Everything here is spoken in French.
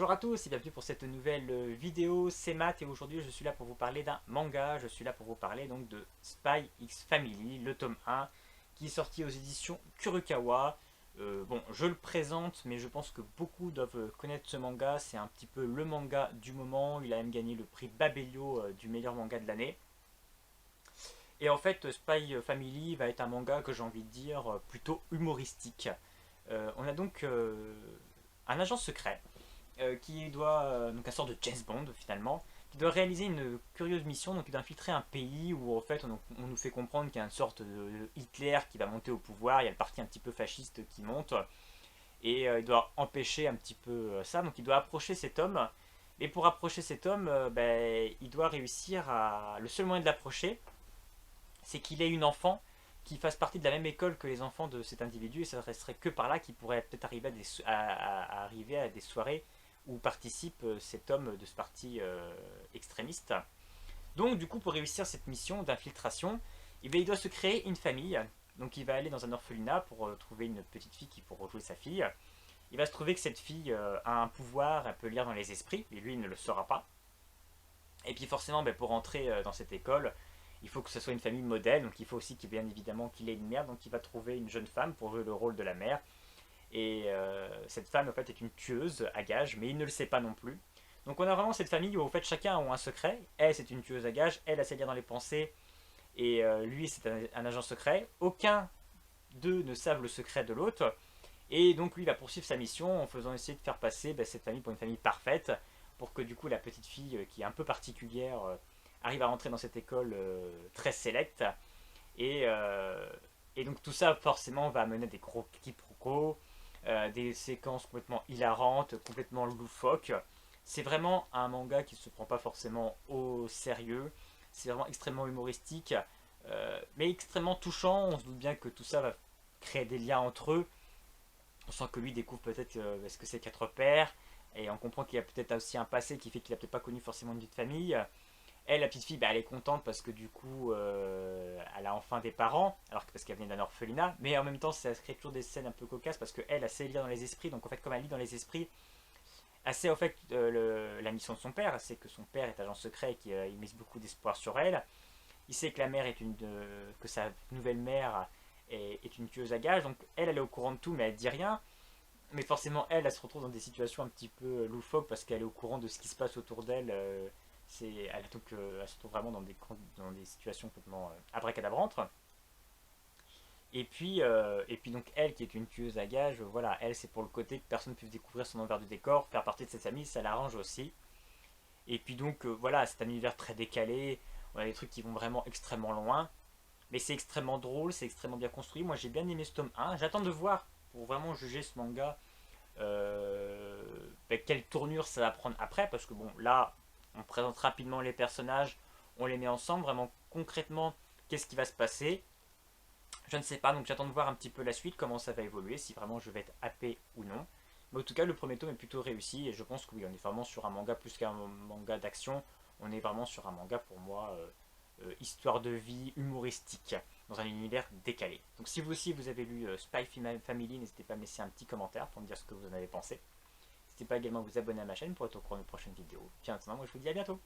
Bonjour à tous et bienvenue pour cette nouvelle vidéo, c'est Matt et aujourd'hui je suis là pour vous parler d'un manga, je suis là pour vous parler donc de Spy X Family, le tome 1, qui est sorti aux éditions Kurokawa. Bon, je le présente, mais je pense que beaucoup doivent connaître ce manga, c'est un petit peu le manga du moment, il a même gagné le prix Babelio du meilleur manga de l'année. Et en fait, Spy Family va être un manga que j'ai envie de dire plutôt humoristique. On a donc un agent secret qui doit, donc un sort de James Bond finalement, qui doit réaliser une curieuse mission, donc d'infiltrer un pays où en fait on nous fait comprendre qu'il y a une sorte de Hitler qui va monter au pouvoir, il y a le parti un petit peu fasciste qui monte, et il doit empêcher un petit peu ça, donc il doit approcher cet homme, et pour approcher cet homme, il doit réussir à... Le seul moyen de l'approcher, c'est qu'il ait une enfant qui fasse partie de la même école que les enfants de cet individu, et ça ne serait que par là qu'il pourrait peut-être arriver arriver à des soirées où participe cet homme de ce parti extrémiste. Donc du coup pour réussir cette mission d'infiltration, il doit se créer une famille. Donc il va aller dans un orphelinat pour trouver une petite fille qui pourra jouer sa fille. Il va se trouver que cette fille a un pouvoir, elle peut lire dans les esprits, et lui il ne le saura pas. Et puis forcément pour entrer dans cette école, il faut que ce soit une famille modèle, donc il faut aussi qu'il bien évidemment qu'il ait une mère, donc il va trouver une jeune femme pour jouer le rôle de la mère. Et cette femme en fait est une tueuse à gages, mais il ne le sait pas non plus. Donc on a vraiment cette famille où en fait chacun a un secret. Elle c'est une tueuse à gages, elle sait lire dans les pensées, et lui c'est un agent secret. Aucun d'eux ne savent le secret de l'autre. Et donc lui il va poursuivre sa mission en faisant essayer de faire passer cette famille pour une famille parfaite, pour que du coup la petite fille qui est un peu particulière arrive à rentrer dans cette école très sélecte. Et, euh, et donc tout ça forcément va amener des gros quiproquos, des séquences complètement hilarantes, complètement loufoques. C'est vraiment un manga qui ne se prend pas forcément au sérieux. C'est vraiment extrêmement humoristique, mais extrêmement touchant. On se doute bien que tout ça va créer des liens entre eux. On sent que lui découvre peut-être ce que c'est qu'être père, et on comprend qu'il y a peut-être aussi un passé qui fait qu'il n'a peut-être pas connu forcément une vie de famille. Elle, la petite fille, elle est contente parce que du coup, elle a enfin des parents, alors que parce qu'elle venait d'un orphelinat. Mais en même temps, ça crée toujours des scènes un peu cocasses parce qu'elle, elle sait lire dans les esprits. Donc en fait, comme elle lit dans les esprits, elle sait en fait la mission de son père. Elle sait que son père est agent secret et qu'il mise beaucoup d'espoir sur elle. Il sait que la mère est que sa nouvelle mère est une tueuse à gages. Donc elle est au courant de tout, mais elle dit rien. Mais forcément, elle se retrouve dans des situations un petit peu loufoques parce qu'elle est au courant de ce qui se passe autour d'elle. Elle se trouve vraiment dans des situations complètement abracadabrantes. Et puis donc elle qui est une tueuse à gages, voilà, elle c'est pour le côté que personne ne puisse découvrir son envers du décor, faire partie de cette famille, ça l'arrange aussi. Et puis donc voilà, c'est un univers très décalé, on a des trucs qui vont vraiment extrêmement loin, mais c'est extrêmement drôle, c'est extrêmement bien construit. Moi j'ai bien aimé ce tome 1, j'attends de voir pour vraiment juger ce manga quelle tournure ça va prendre après, parce que bon, là, on présente rapidement les personnages, on les met ensemble, vraiment concrètement, qu'est-ce qui va se passer. Je ne sais pas, donc j'attends de voir un petit peu la suite, comment ça va évoluer, si vraiment je vais être happé ou non. Mais en tout cas, le premier tome est plutôt réussi, et je pense que oui, on est vraiment sur un manga plus qu'un manga d'action, on est vraiment sur un manga pour moi, histoire de vie humoristique, dans un univers décalé. Donc si vous aussi vous avez lu Spy Family, n'hésitez pas à me laisser un petit commentaire pour me dire ce que vous en avez pensé. N'hésitez pas également à vous abonner à ma chaîne pour être au courant de prochaines vidéos. Puis maintenant, moi je vous dis à bientôt.